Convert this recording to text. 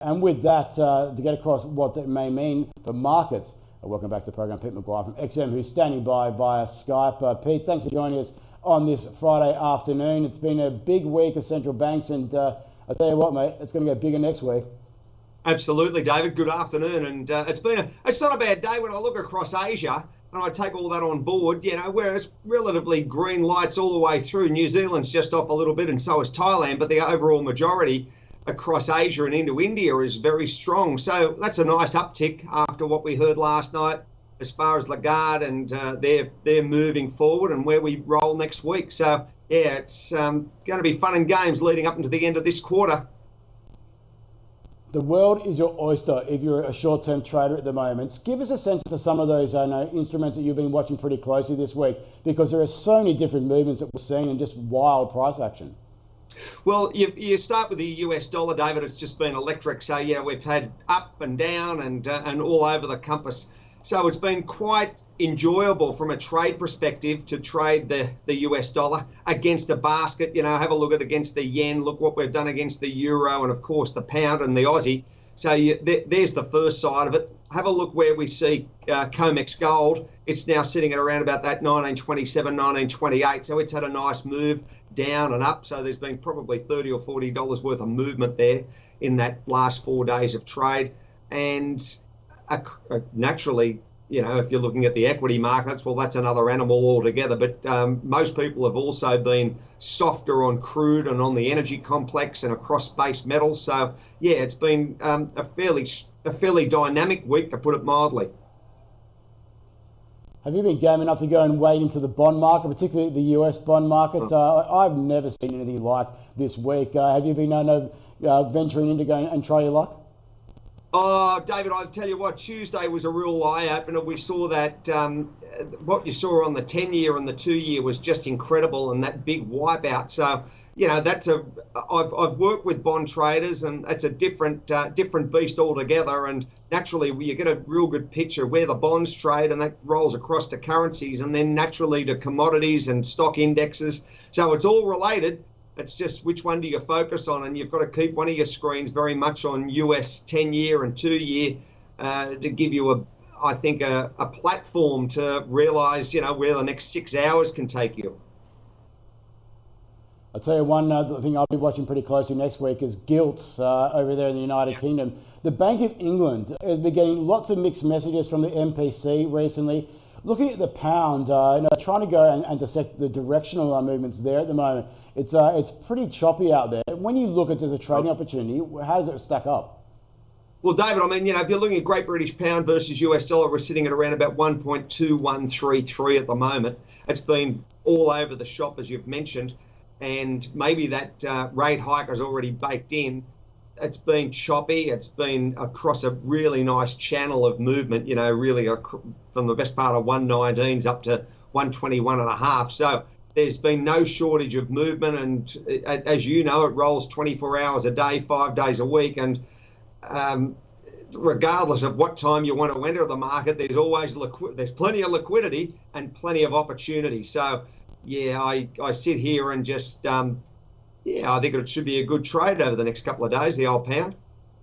And with that, to get across what it may mean for markets, welcome back to the program, Pete McGuire from XM, who's standing by via Skype. Pete, thanks for joining us on this Friday afternoon. It's been a big week of central banks, and I'll tell you what, mate, it's going to get bigger next week. Absolutely, David. Good afternoon. And it's not a bad day when I look across Asia and I take all that on board, where it's relatively green lights all the way through. New Zealand's just off a little bit, and so is Thailand, but the overall majority across Asia and into India is very strong. So that's a nice uptick after what we heard last night as far as Lagarde and they're moving forward and where we roll next week. So, yeah, it's going to be fun and games leading up into the end of this quarter. The world is your oyster if you're a short-term trader at the moment. Give us a sense of some of those instruments that you've been watching pretty closely this week, because there are so many different movements that we're seeing and just wild price action. Well, you start with the US dollar, David. It's just been electric. So, yeah, we've had up and down and all over the compass. So it's been quite enjoyable from a trade perspective to trade the US dollar against a basket. Have a look at against the yen. Look what we've done against the euro and, of course, the pound and the Aussie. So there's the first side of it. Have a look where we see COMEX gold. It's now sitting at around about that 1927, 1928. So it's had a nice move down and up. So there's been probably $30 or $40 worth of movement there in that last 4 days of trade. And naturally, if you're looking at the equity markets, well, that's another animal altogether. But most people have also been softer on crude and on the energy complex and across base metals. So, yeah, it's been a fairly dynamic week, to put it mildly. Have you been game enough to go and wade into the bond market, particularly the US bond market? I've never seen anything like this week. Have you been venturing in to go and try your luck? Oh, David, I'll tell you what, Tuesday was a real eye-opener. We saw that what you saw on the 10-year and the 2-year was just incredible, and that big wipeout. So, I've worked with bond traders, and it's a different beast altogether. And naturally, you get a real good picture where the bonds trade, and that rolls across to currencies, and then naturally to commodities and stock indexes. So it's all related. It's just which one do you focus on, and you've got to keep one of your screens very much on US 10-year and 2-year to give you I think a platform to realise where the next 6 hours can take you. I'll tell you one thing I'll be watching pretty closely next week is gilts over there in the United Kingdom. The Bank of England has been getting lots of mixed messages from the MPC recently. Looking at the pound, trying to go and dissect the directional movements there at the moment. It's pretty choppy out there. When you look at it as a trading opportunity, how does it stack up? Well, David, if you're looking at Great British Pound versus US dollar, we're sitting at around about 1.2133 at the moment. It's been all over the shop, as you've mentioned, and maybe that rate hike is already baked in. It's been choppy. It's been across a really nice channel of movement, really from the best part of 119s up to 121.5. So there's been no shortage of movement. And as you know, it rolls 24 hours a day, 5 days a week. And regardless of what time you want to enter the market, there's always there's plenty of liquidity and plenty of opportunity. So, yeah, I sit here and just... I think it should be a good trade over the next couple of days, the old pound.